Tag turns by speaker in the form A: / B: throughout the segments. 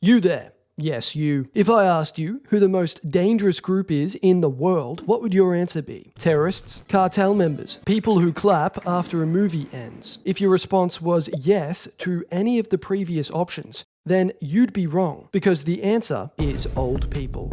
A: You there. Yes, you. If I asked you who the most dangerous group is in the world, what would your answer be? Terrorists? Cartel members? People who clap after a movie ends? If your response was yes to any of the previous options, then you'd be wrong, because the answer is old people.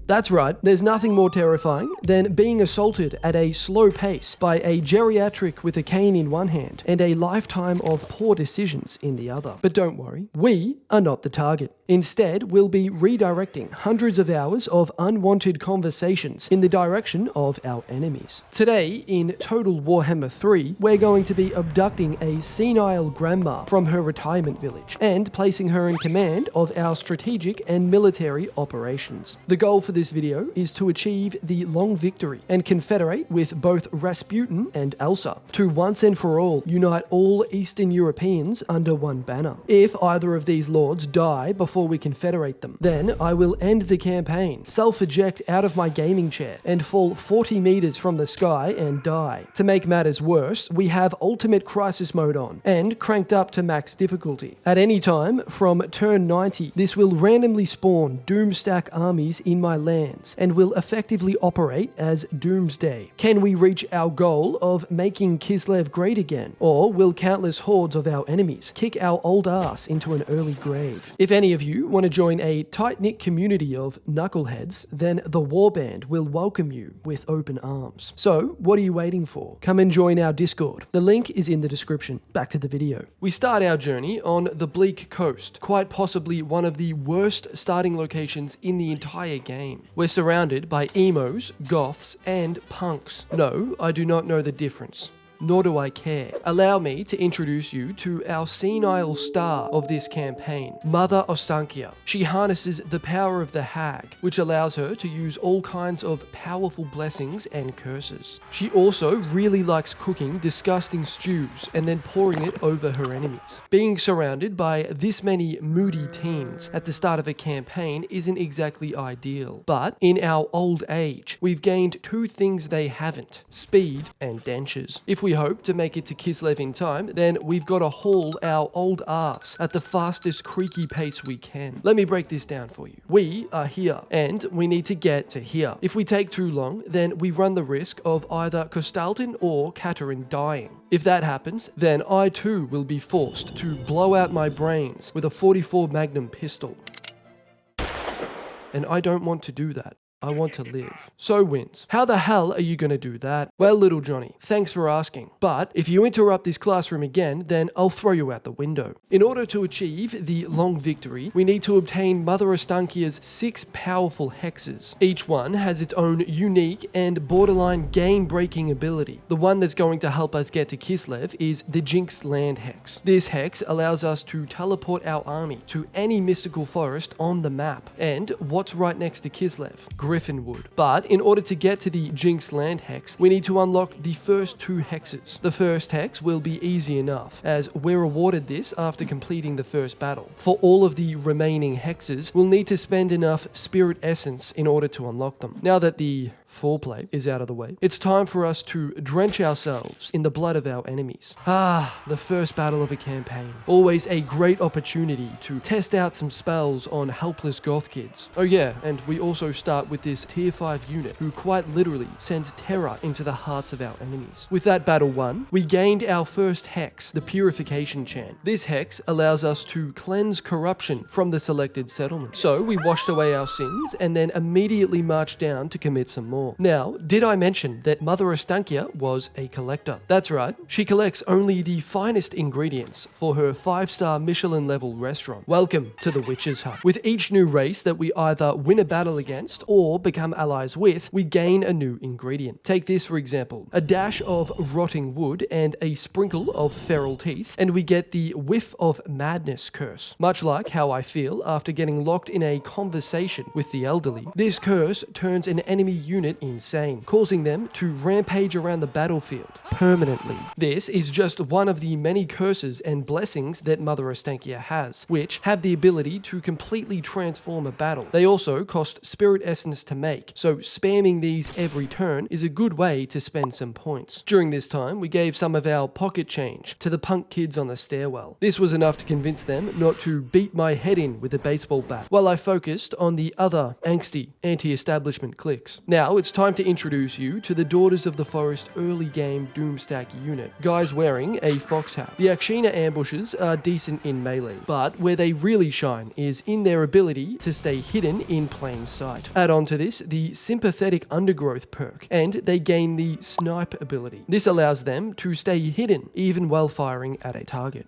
A: That's right, there's nothing more terrifying than being assaulted at a slow pace by a geriatric with a cane in one hand and a lifetime of poor decisions in the other. But don't worry, we are not the target. Instead, we'll be redirecting hundreds of hours of unwanted conversations in the direction of our enemies. Today, in Total Warhammer 3, we're going to be abducting a senile grandma from her retirement village and placing her in command of our strategic and military operations. The goal for this video is to achieve the long victory and confederate with both Rasputin and Elsa to once and for all unite all Eastern Europeans under one banner. If either of these lords die before we confederate them, then I will end the campaign, self-eject out of my gaming chair, and fall 40 meters from the sky and die. To make matters worse, we have Ultimate Crisis Mode on, and cranked up to max difficulty. At any time, from turn 90, this will randomly spawn Doomstack armies in my lands, and will effectively operate as Doomsday. Can we reach our goal of making Kislev great again? Or will countless hordes of our enemies kick our old ass into an early grave? If any of you want to join a tight-knit community of knuckleheads, then the Warband will welcome you with open arms. So, what are you waiting for? Come and join our Discord. The link is in the description. Back to the video. We start our journey on the Bleak Coast, quite possibly one of the worst starting locations in the entire game. We're surrounded by emos, goths, and punks. No, I do not know the difference. Nor do I care. Allow me to introduce you to our senile star of this campaign, Mother Ostankia. She harnesses the power of the hag, which allows her to use all kinds of powerful blessings and curses. She also really likes cooking disgusting stews and then pouring it over her enemies. Being surrounded by this many moody teens at the start of a campaign isn't exactly ideal, but in our old age, we've gained two things they haven't: speed and dentures. If we hope to make it to Kislev in time, then we've got to haul our old arse at the fastest creaky pace we can. Let me break this down for you. We are here, and we need to get to here. If we take too long, then we run the risk of either Kostaltin or Katerin dying. If that happens, then I too will be forced to blow out my brains with a 44 Magnum pistol. And I don't want to do that. I want to live. So wins. How the hell are you gonna do that? Well, little Johnny, thanks for asking. But if you interrupt this classroom again, then I'll throw you out the window. In order to achieve the long victory, we need to obtain Mother Ostankia's 6 powerful hexes. Each one has its own unique and borderline game-breaking ability. The one that's going to help us get to Kislev is the Jinxed Land Hex. This hex allows us to teleport our army to any mystical forest on the map. And what's right next to Kislev? Griffinwood. But in order to get to the Jinxed Land Hex, we need to unlock the first 2 hexes. The first hex will be easy enough, as we're awarded this after completing the first battle. For all of the remaining hexes, we'll need to spend enough spirit essence in order to unlock them. Now that the foreplay is out of the way, it's time for us to drench ourselves in the blood of our enemies. The first battle of a campaign. Always a great opportunity to test out some spells on helpless goth kids. Oh yeah, and we also start with this tier 5 unit who quite literally sends terror into the hearts of our enemies. With that battle won, we gained our first hex, the Purification Chant. This hex allows us to cleanse corruption from the selected settlement. So we washed away our sins and then immediately marched down to commit some more. Now, did I mention that Mother Ostankia was a collector? That's right, she collects only the finest ingredients for her 5-star Michelin level restaurant. Welcome to the Witch's Hut. With each new race that we either win a battle against or become allies with, we gain a new ingredient. Take this for example, a dash of rotting wood and a sprinkle of feral teeth, and we get the Whiff of Madness curse. Much like how I feel after getting locked in a conversation with the elderly, this curse turns an enemy unit it insane, causing them to rampage around the battlefield permanently. This is just one of the many curses and blessings that Mother Ostankia has, which have the ability to completely transform a battle. They also cost spirit essence to make, so spamming these every turn is a good way to spend some points. During this time, we gave some of our pocket change to the punk kids on the stairwell. This was enough to convince them not to beat my head in with a baseball bat, while I focused on the other angsty anti-establishment cliques. Now it's time to introduce you to the Daughters of the Forest early game Doomstack unit, guys wearing a fox hat. The Akshina ambushes are decent in melee, but where they really shine is in their ability to stay hidden in plain sight. Add on to this the sympathetic undergrowth perk, and they gain the snipe ability. This allows them to stay hidden even while firing at a target.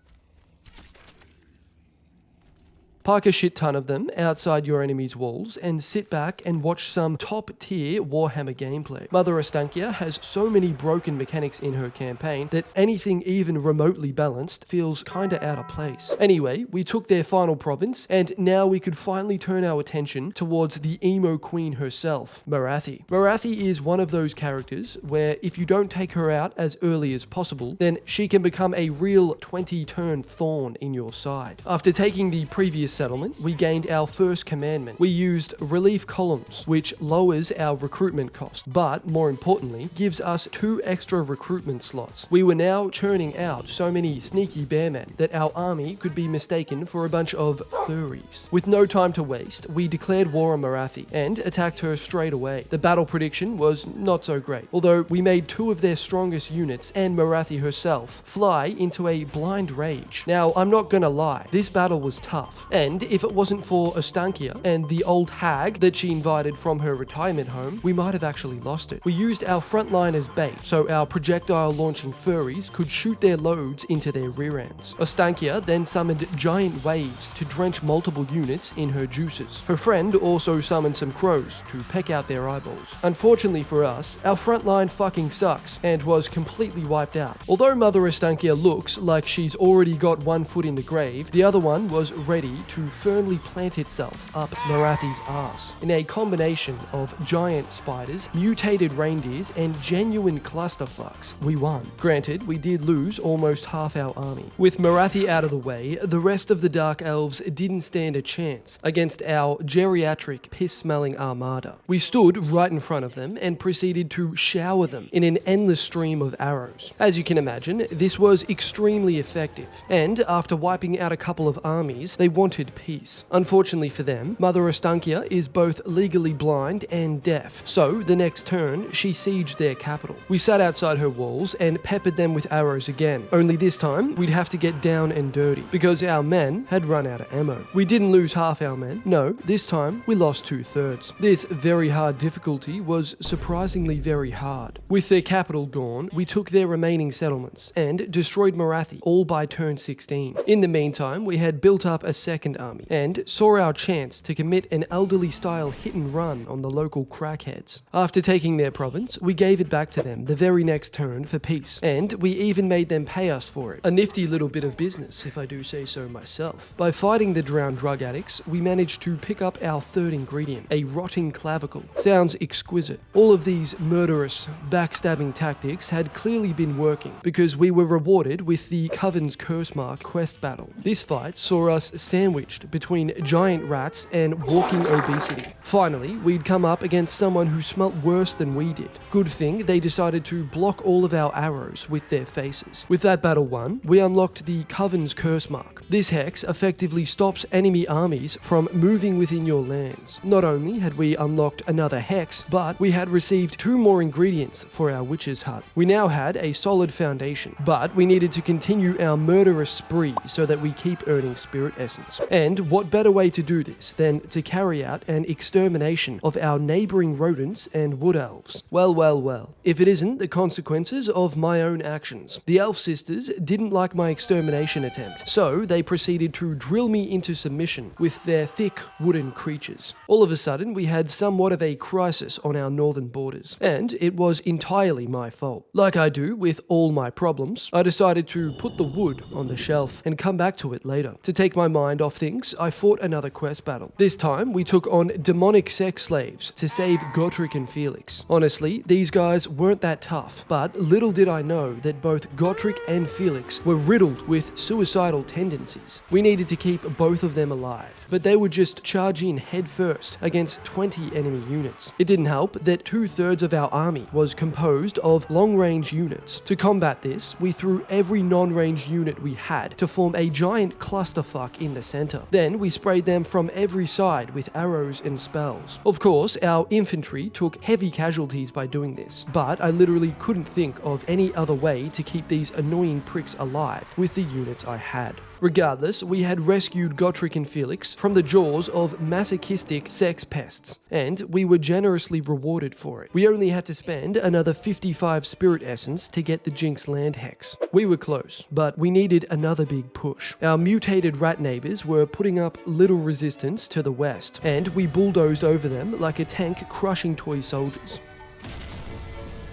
A: Park a shit ton of them outside your enemy's walls and sit back and watch some top tier Warhammer gameplay. Mother Ostankia has so many broken mechanics in her campaign that anything even remotely balanced feels kinda out of place. Anyway, we took their final province, and now we could finally turn our attention towards the emo queen herself, Morathi. Morathi is one of those characters where if you don't take her out as early as possible, then she can become a real 20-turn thorn in your side. After taking the previous settlement, we gained our first commandment. We used relief columns, which lowers our recruitment cost, but more importantly, gives us 2 extra recruitment slots. We were now churning out so many sneaky bearmen that our army could be mistaken for a bunch of furries. With no time to waste, we declared war on Morathi and attacked her straight away. The battle prediction was not so great, although we made 2 of their strongest units and Morathi herself fly into a blind rage. Now, I'm not gonna lie, this battle was tough, and if it wasn't for Ostankia and the old hag that she invited from her retirement home, we might have actually lost it. We used our front line as bait, so our projectile launching furries could shoot their loads into their rear ends. Ostankia then summoned giant waves to drench multiple units in her juices. Her friend also summoned some crows to peck out their eyeballs. Unfortunately for us, our front line fucking sucks and was completely wiped out. Although Mother Ostankia looks like she's already got one foot in the grave, the other one was ready to firmly plant itself up Morathi's ass in a combination of giant spiders, mutated reindeers, and genuine clusterfucks. We won. Granted, we did lose almost half our army. With Morathi out of the way, the rest of the Dark Elves didn't stand a chance against our geriatric, piss-smelling armada. We stood right in front of them and proceeded to shower them in an endless stream of arrows. As you can imagine, this was extremely effective, and after wiping out a couple of armies, they wanted peace. Unfortunately for them, Mother Ostankia is both legally blind and deaf, so the next turn, she sieged their capital. We sat outside her walls and peppered them with arrows again, only this time, we'd have to get down and dirty, because our men had run out of ammo. We didn't lose half our men, no, this time, we lost 2/3. This very hard difficulty was surprisingly very hard. With their capital gone, we took their remaining settlements, and destroyed Morathi, all by turn 16. In the meantime, we had built up a second army, and saw our chance to commit an elderly-style hit-and-run on the local crackheads. After taking their province, we gave it back to them the very next turn for peace, and we even made them pay us for it. A nifty little bit of business, if I do say so myself. By fighting the drowned drug addicts, we managed to pick up our third ingredient, a rotting clavicle. Sounds exquisite. All of these murderous, backstabbing tactics had clearly been working, because we were rewarded with the Coven's Curse Mark quest battle. This fight saw us sandwiched between giant rats and walking obesity. Finally, we'd come up against someone who smelt worse than we did. Good thing they decided to block all of our arrows with their faces. With that battle won, we unlocked the Coven's Curse Mark. This hex effectively stops enemy armies from moving within your lands. Not only had we unlocked another hex, but we had received 2 more ingredients for our witch's hut. We now had a solid foundation, but we needed to continue our murderous spree so that we keep earning spirit essence. And what better way to do this than to carry out an extermination of our neighboring rodents and wood elves? Well, well, well. If it isn't the consequences of my own actions. The elf sisters didn't like my extermination attempt, so they proceeded to drill me into submission with their thick wooden creatures. All of a sudden, we had somewhat of a crisis on our northern borders, and it was entirely my fault. Like I do with all my problems, I decided to put the wood on the shelf and come back to it later, to take my mind off off things, I fought another quest battle. This time, we took on demonic sex slaves to save Gotrek and Felix. Honestly, these guys weren't that tough, but little did I know that both Gotrek and Felix were riddled with suicidal tendencies. We needed to keep both of them alive, but they would just charge in head first against 20 enemy units. It didn't help that 2/3 of our army was composed of long-range units. To combat this, we threw every non-range unit we had to form a giant clusterfuck in the center. Then we sprayed them from every side with arrows and spells. Of course, our infantry took heavy casualties by doing this, but I literally couldn't think of any other way to keep these annoying pricks alive with the units I had. Regardless, we had rescued Gotrek and Felix from the jaws of masochistic sex pests, and we were generously rewarded for it. We only had to spend another 55 spirit essence to get the Jinx land hex. We were close, but we needed another big push. Our mutated rat neighbors were putting up little resistance to the west, and we bulldozed over them like a tank crushing toy soldiers.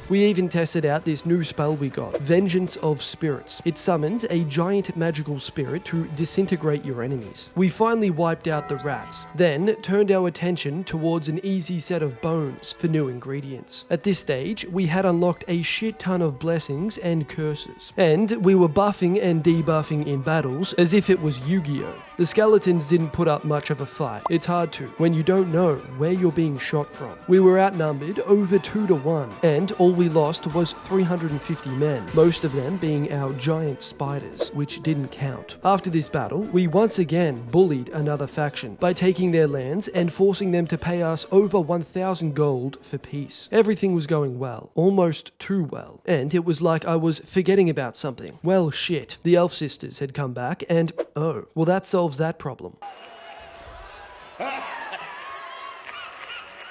A: We even tested out this new spell we got, Vengeance of Spirits. It summons a giant magical spirit to disintegrate your enemies. We finally wiped out the rats, then turned our attention towards an easy set of bones for new ingredients. At this stage, we had unlocked a shit ton of blessings and curses, and we were buffing and debuffing in battles as if it was Yu-Gi-Oh! The skeletons didn't put up much of a fight. It's hard to, when you don't know where you're being shot from. We were outnumbered over 2-1, and all we lost was 350 men, most of them being our giant spiders, which didn't count. After this battle, we once again bullied another faction by taking their lands and forcing them to pay us over 1,000 gold for peace. Everything was going well, almost too well, and it was like I was forgetting about something. Well, shit, the elf sisters had come back and, oh, well that solves that problem.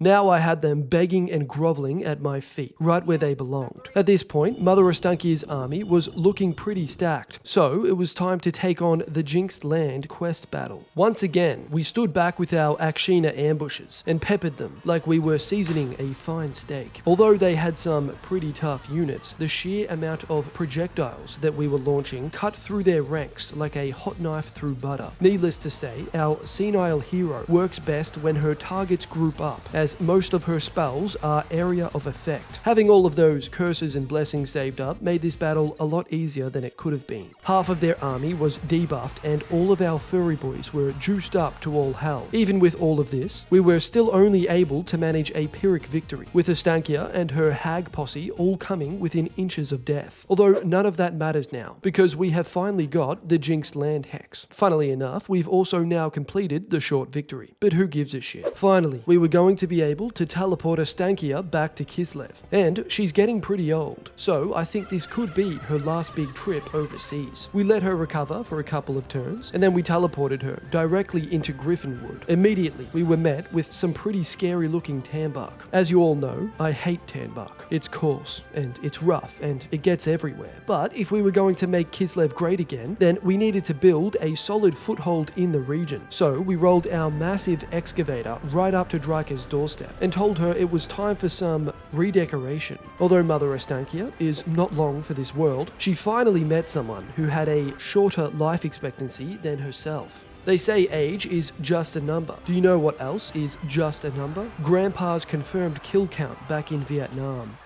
A: Now I had them begging and groveling at my feet, right where they belonged. At this point, Mother Ostankia's army was looking pretty stacked, so it was time to take on the Jinxed Land quest battle. Once again, we stood back with our Akshina ambushes and peppered them like we were seasoning a fine steak. Although they had some pretty tough units, the sheer amount of projectiles that we were launching cut through their ranks like a hot knife through butter. Needless to say, our senile hero works best when her targets group up, as most of her spells are area of effect. Having all of those curses and blessings saved up made this battle a lot easier than it could have been. Half of their army was debuffed and all of our furry boys were juiced up to all hell. Even with all of this, we were still only able to manage a Pyrrhic victory, with Ostankia and her hag posse all coming within inches of death. Although none of that matters now, because we have finally got the Jinxed Land hex. Funnily enough, we've also now completed the short victory, but who gives a shit? Finally, we were going to be able to teleport Ostankia back to Kislev, and she's getting pretty old, so I think this could be her last big trip overseas. We let her recover for a couple of turns, and then we teleported her directly into Griffinwood. Immediately, we were met with some pretty scary looking Tambak. As you all know, I hate Tambak. It's coarse, and it's rough, and it gets everywhere. But if we were going to make Kislev great again, then we needed to build a solid foothold in the region. So we rolled our massive excavator right up to Drika's doorstep and told her it was time for some redecoration. Although Mother Ostankia is not long for this world, she finally met someone who had a shorter life expectancy than herself. They say age is just a number. Do you know what else is just a number? Grandpa's confirmed kill count back in Vietnam.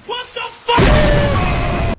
A: What the fuck?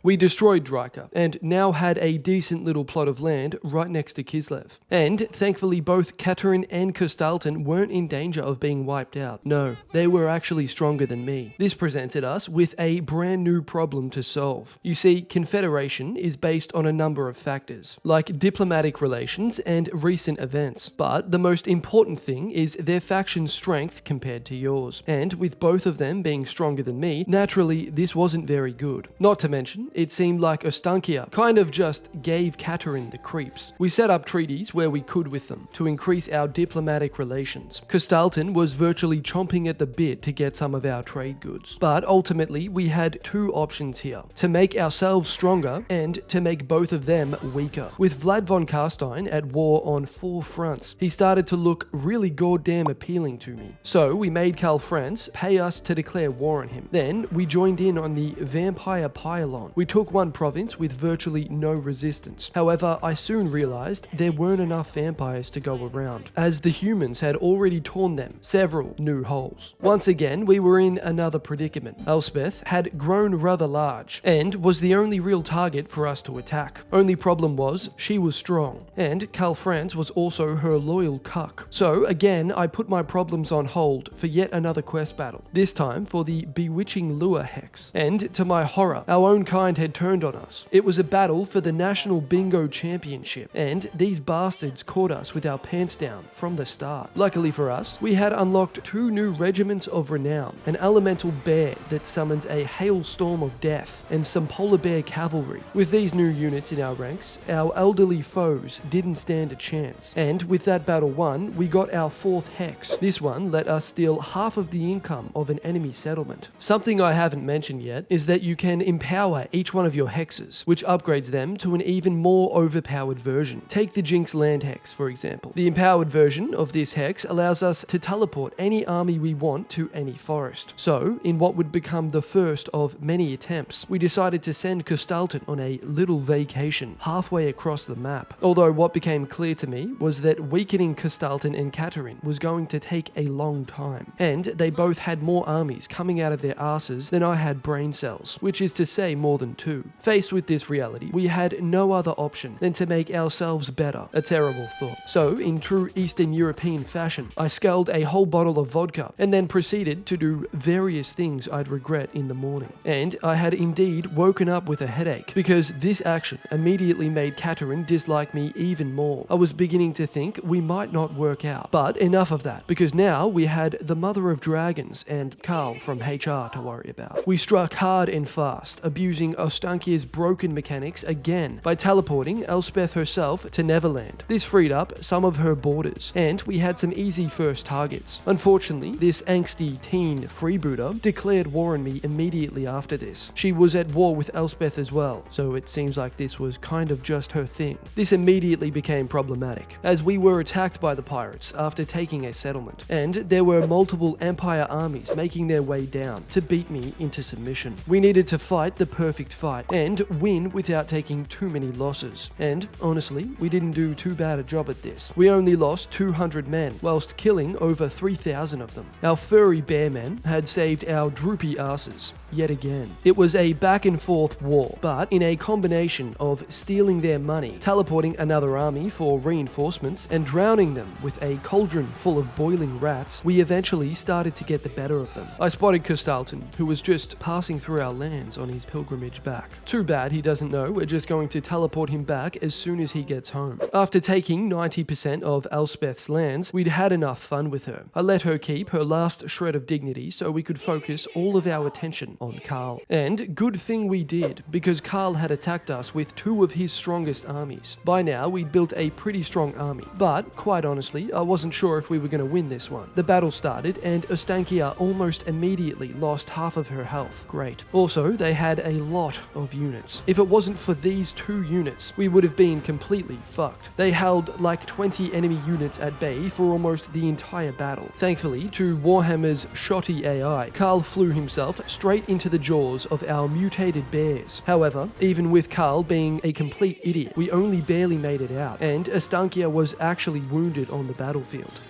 A: We destroyed Drika, and now had a decent little plot of land right next to Kislev. And thankfully both Katerin and Kostalton weren't in danger of being wiped out. No, they were actually stronger than me. This presented us with a brand new problem to solve. You see, Confederation is based on a number of factors, like diplomatic relations and recent events. But the most important thing is their faction's strength compared to yours. And with both of them being stronger than me, naturally this wasn't very good. Not to mention, it seemed like Ostankia kind of just gave Katerin the creeps. We set up treaties where we could with them to increase our diplomatic relations. Kostalton was virtually chomping at the bit to get some of our trade goods. But ultimately, we had two options here: to make ourselves stronger and to make both of them weaker. With Vlad von Carstein at war on 4 fronts, he started to look really goddamn appealing to me. So we made Karl Franz pay us to declare war on him. Then we joined in on the vampire pile-on. We took one province with virtually no resistance. However, I soon realized there weren't enough vampires to go around, as the humans had already torn them several new holes. Once again, we were in another predicament. Elspeth had grown rather large, and was the only real target for us to attack. Only problem was, she was strong, and Karl Franz was also her loyal cuck. So again, I put my problems on hold for yet another quest battle, this time for the Bewitching Lure Hex. And to my horror, our own kind had turned on us. It was a battle for the National Bingo Championship, and these bastards caught us with our pants down from the start. Luckily for us, we had unlocked 2 new regiments of renown, an elemental bear that summons a hailstorm of death, and some polar bear cavalry. With these new units in our ranks, our elderly foes didn't stand a chance, and with that battle won, we got our 4th hex. This one let us steal half of the income of an enemy settlement. Something I haven't mentioned yet is that you can empower each one of your hexes, which upgrades them to an even more overpowered version. Take the Jinx land hex, for example. The empowered version of this hex allows us to teleport any army we want to any forest. So, in what would become the first of many attempts, we decided to send Kustalton on a little vacation halfway across the map. Although what became clear to me was that weakening Kustalton and Katerin was going to take a long time, and they both had more armies coming out of their asses than I had brain cells, which is to say more than 2. Faced with this reality, we had no other option than to make ourselves better, a terrible thought. So, in true Eastern European fashion, I sculled a whole bottle of vodka and then proceeded to do various things I'd regret in the morning. And I had indeed woken up with a headache, because this action immediately made Katerin dislike me even more. I was beginning to think we might not work out. But enough of that, because now we had the Mother of Dragons and Karl from HR to worry about. We struck hard and fast, abusing Ostankia's broken mechanics again by teleporting Elspeth herself to Neverland. This freed up some of her borders, and we had some easy first targets. Unfortunately, this angsty teen freebooter declared war on me immediately after this. She was at war with Elspeth as well, so it seems like this was kind of just her thing. This immediately became problematic, as we were attacked by the pirates after taking a settlement, and there were multiple Empire armies making their way down to beat me into submission. We needed to fight the perfect fight, and win without taking too many losses. And honestly, we didn't do too bad a job at this. We only lost 200 men, whilst killing over 3,000 of them. Our furry bear men had saved our droopy asses yet again. It was a back and forth war, but in a combination of stealing their money, teleporting another army for reinforcements, and drowning them with a cauldron full of boiling rats, we eventually started to get the better of them. I spotted Kustalton, who was just passing through our lands on his pilgrimage back. Too bad he doesn't know we're just going to teleport him back as soon as he gets home. After taking 90% of Elspeth's lands, we'd had enough fun with her. I let her keep her last shred of dignity so we could focus all of our attention on Karl. And good thing we did, because Karl had attacked us with 2 of his strongest armies. By now, we'd built a pretty strong army, but quite honestly, I wasn't sure if we were going to win this one. The battle started, and Ostankia almost immediately lost half of her health. Great. Also, they had a lot of units. If it wasn't for these 2 units, we would have been completely fucked. They held like 20 enemy units at bay for almost the entire battle. Thankfully, to Warhammer's shoddy AI, Karl flew himself straight into the jaws of our mutated bears. However, even with Karl being a complete idiot, we only barely made it out, and Ostankia was actually wounded on the battlefield.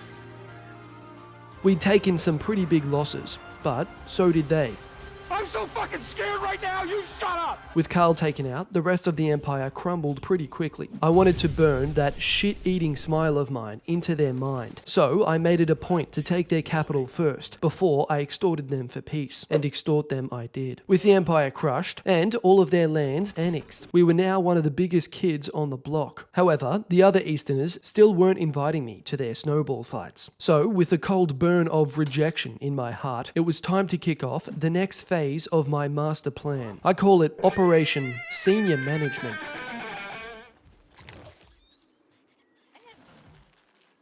A: We'd taken some pretty big losses, but so did they.
B: I'm so fucking scared right now, you shut up!
A: With Karl taken out, the rest of the Empire crumbled pretty quickly. I wanted to burn that shit-eating smile of mine into their mind, so I made it a point to take their capital first, before I extorted them for peace, and extort them I did. With the Empire crushed, and all of their lands annexed, we were now one of the biggest kids on the block. However, the other Easterners still weren't inviting me to their snowball fights. So, with the cold burn of rejection in my heart, it was time to kick off the next phase of my master plan. I call it Operation Senior Management.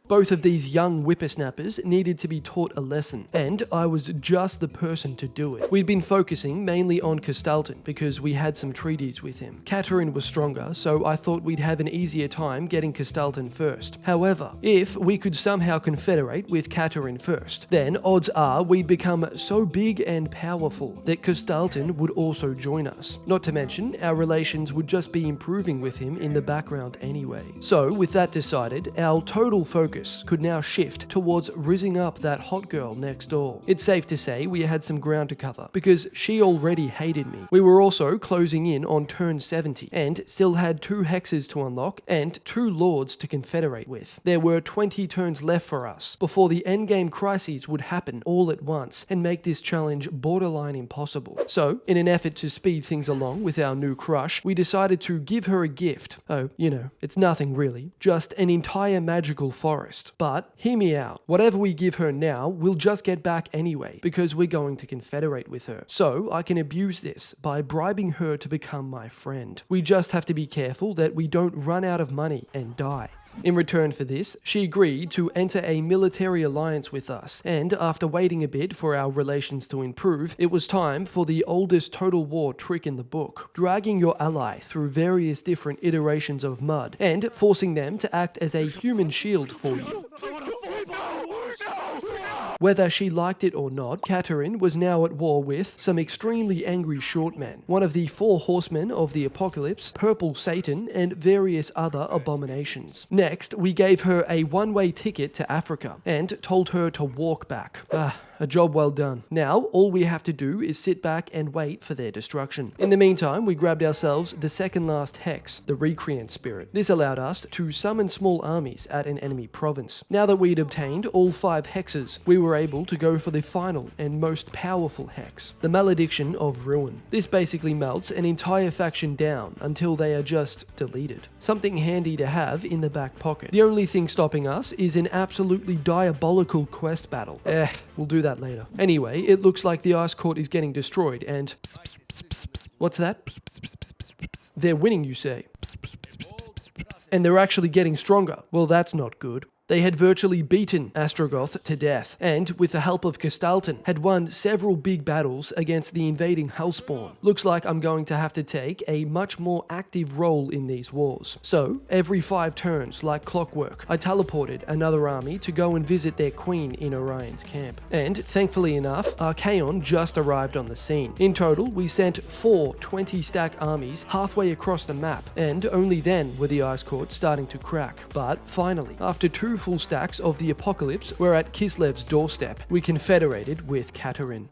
A: Both of these young whippersnappers needed to be taught a lesson, and I was just the person to do it. We'd been focusing mainly on Castalton because we had some treaties with him. Katerin was stronger, so I thought we'd have an easier time getting Castalton first. However, if we could somehow confederate with Katerin first, then odds are we'd become so big and powerful that Castalton would also join us. Not to mention, our relations would just be improving with him in the background anyway. So, with that decided, our total focus could now shift towards rizzing up that hot girl next door. It's safe to say we had some ground to cover, because she already hated me. We were also closing in on turn 70, and still had 2 hexes to unlock and 2 lords to confederate with. There were 20 turns left for us before the endgame crises would happen all at once and make this challenge borderline impossible. So, in an effort to speed things along with our new crush, we decided to give her a gift. Oh, you know, it's nothing really, just an entire magical forest. But, hear me out, whatever we give her now, we'll just get back anyway, because we're going to confederate with her. So, I can abuse this by bribing her to become my friend. We just have to be careful that we don't run out of money and die. In return for this, she agreed to enter a military alliance with us, and after waiting a bit for our relations to improve, it was time for the oldest total war trick in the book, dragging your ally through various different iterations of mud, and forcing them to act as a human shield for you. Whether she liked it or not, Katerin was now at war with some extremely angry short men, one of the 4 horsemen of the apocalypse, Purple Satan, and various other abominations. Next, we gave her a one-way ticket to Africa, and told her to walk back. A job well done. Now, all we have to do is sit back and wait for their destruction. In the meantime, we grabbed ourselves the second last hex, the Recreant Spirit. This allowed us to summon small armies at an enemy province. Now that we'd obtained all 5 hexes, we were able to go for the final and most powerful hex, the Malediction of Ruin. This basically melts an entire faction down until they are just deleted. Something handy to have in the back pocket. The only thing stopping us is an absolutely diabolical quest battle. We'll do that later. Anyway, it looks like the ice court is getting destroyed and... What's that? They're winning, you say? And they're actually getting stronger. Well, that's not good. They had virtually beaten Ostrogoth to death, and with the help of Castalton, had won several big battles against the invading Hellspawn. Looks like I'm going to have to take a much more active role in these wars. So, every 5 turns, like clockwork, I teleported another army to go and visit their queen in Orion's camp. And, thankfully enough, Archaon just arrived on the scene. In total, we sent 4 20-stack armies halfway across the map, and only then were the ice courts starting to crack. But, finally, after 2 full stacks of the apocalypse were at Kislev's doorstep. We confederated with Katerin.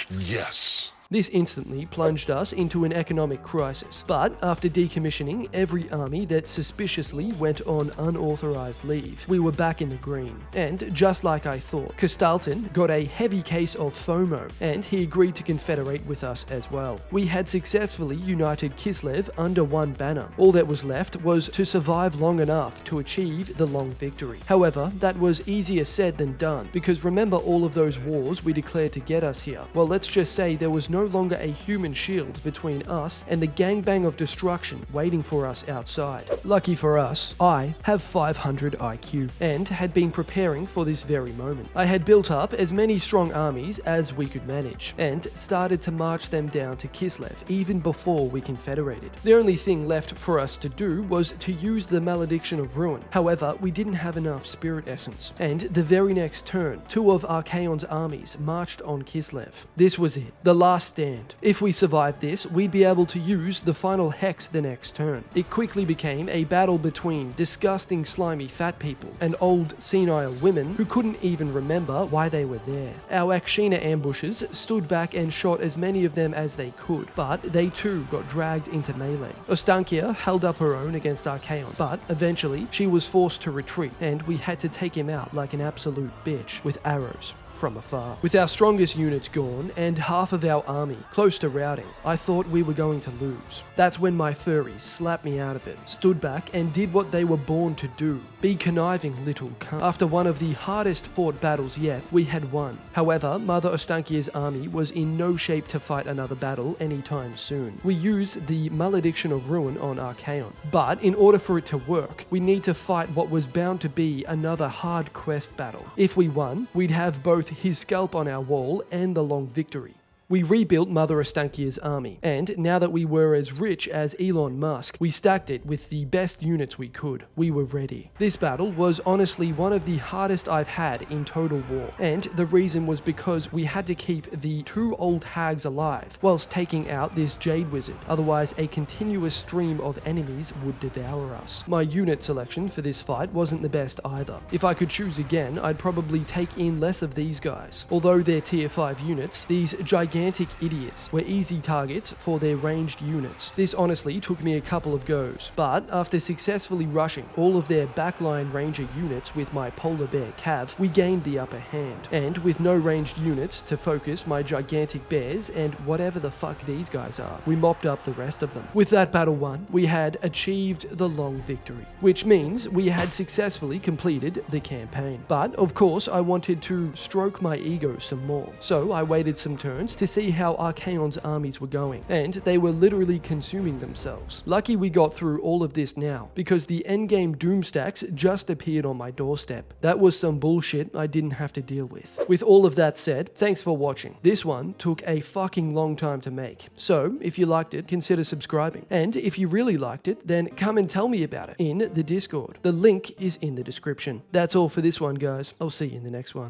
C: Yes.
A: This instantly plunged us into an economic crisis, but after decommissioning every army that suspiciously went on unauthorized leave, we were back in the green. And just like I thought, Castalton got a heavy case of FOMO, and he agreed to confederate with us as well. We had successfully united Kislev under one banner. All that was left was to survive long enough to achieve the long victory. However, that was easier said than done, because remember all of those wars we declared to get us here? Well, let's just say there was no longer a human shield between us and the gangbang of destruction waiting for us outside. Lucky for us, I have 500 IQ and had been preparing for this very moment. I had built up as many strong armies as we could manage and started to march them down to Kislev even before we confederated. The only thing left for us to do was to use the Malediction of Ruin. However, we didn't have enough spirit essence, and the very next turn, 2 of Archaon's armies marched on Kislev. This was it, the last stand. If we survived this, we'd be able to use the final hex the next turn. It quickly became a battle between disgusting slimy fat people and old senile women who couldn't even remember why they were there. Our Akshina ambushes stood back and shot as many of them as they could, but they too got dragged into melee. Ostankia held up her own against Archaon, but eventually she was forced to retreat and we had to take him out like an absolute bitch with arrows. from afar. With our strongest units gone and half of our army close to routing, I thought we were going to lose. That's when my furries slapped me out of it, stood back and did what they were born to do, be conniving little cunt. After one of the hardest fought battles yet, we had won. However, Mother Ostankia's army was in no shape to fight another battle anytime soon. We used the Malediction of Ruin on Archaon, but in order for it to work, we need to fight what was bound to be another hard quest battle. If we won, we'd have both his scalp on our wall and the long victory. We rebuilt Mother Ostankia's army, and now that we were as rich as Elon Musk, we stacked it with the best units we could. We were ready. This battle was honestly one of the hardest I've had in Total War, and the reason was because we had to keep the 2 old hags alive, whilst taking out this Jade Wizard, otherwise a continuous stream of enemies would devour us. My unit selection for this fight wasn't the best either. If I could choose again, I'd probably take in less of these guys. Although they're tier 5 units, these gigantic idiots were easy targets for their ranged units. This honestly took me a couple of goes, but after successfully rushing all of their backline ranger units with my polar bear cav, we gained the upper hand, and with no ranged units to focus my gigantic bears and whatever the fuck these guys are, we mopped up the rest of them. With that battle won, we had achieved the long victory, which means we had successfully completed the campaign. But of course I wanted to stroke my ego some more, so I waited some turns to see how Archaon's armies were going, and they were literally consuming themselves. Lucky we got through all of this now, because the endgame doom stacks just appeared on my doorstep. That was some bullshit I didn't have to deal with. With all of that said, thanks for watching. This one took a fucking long time to make, so if you liked it, consider subscribing. And if you really liked it, then come and tell me about it in the Discord. The link is in the description. That's all for this one, guys. I'll see you in the next one.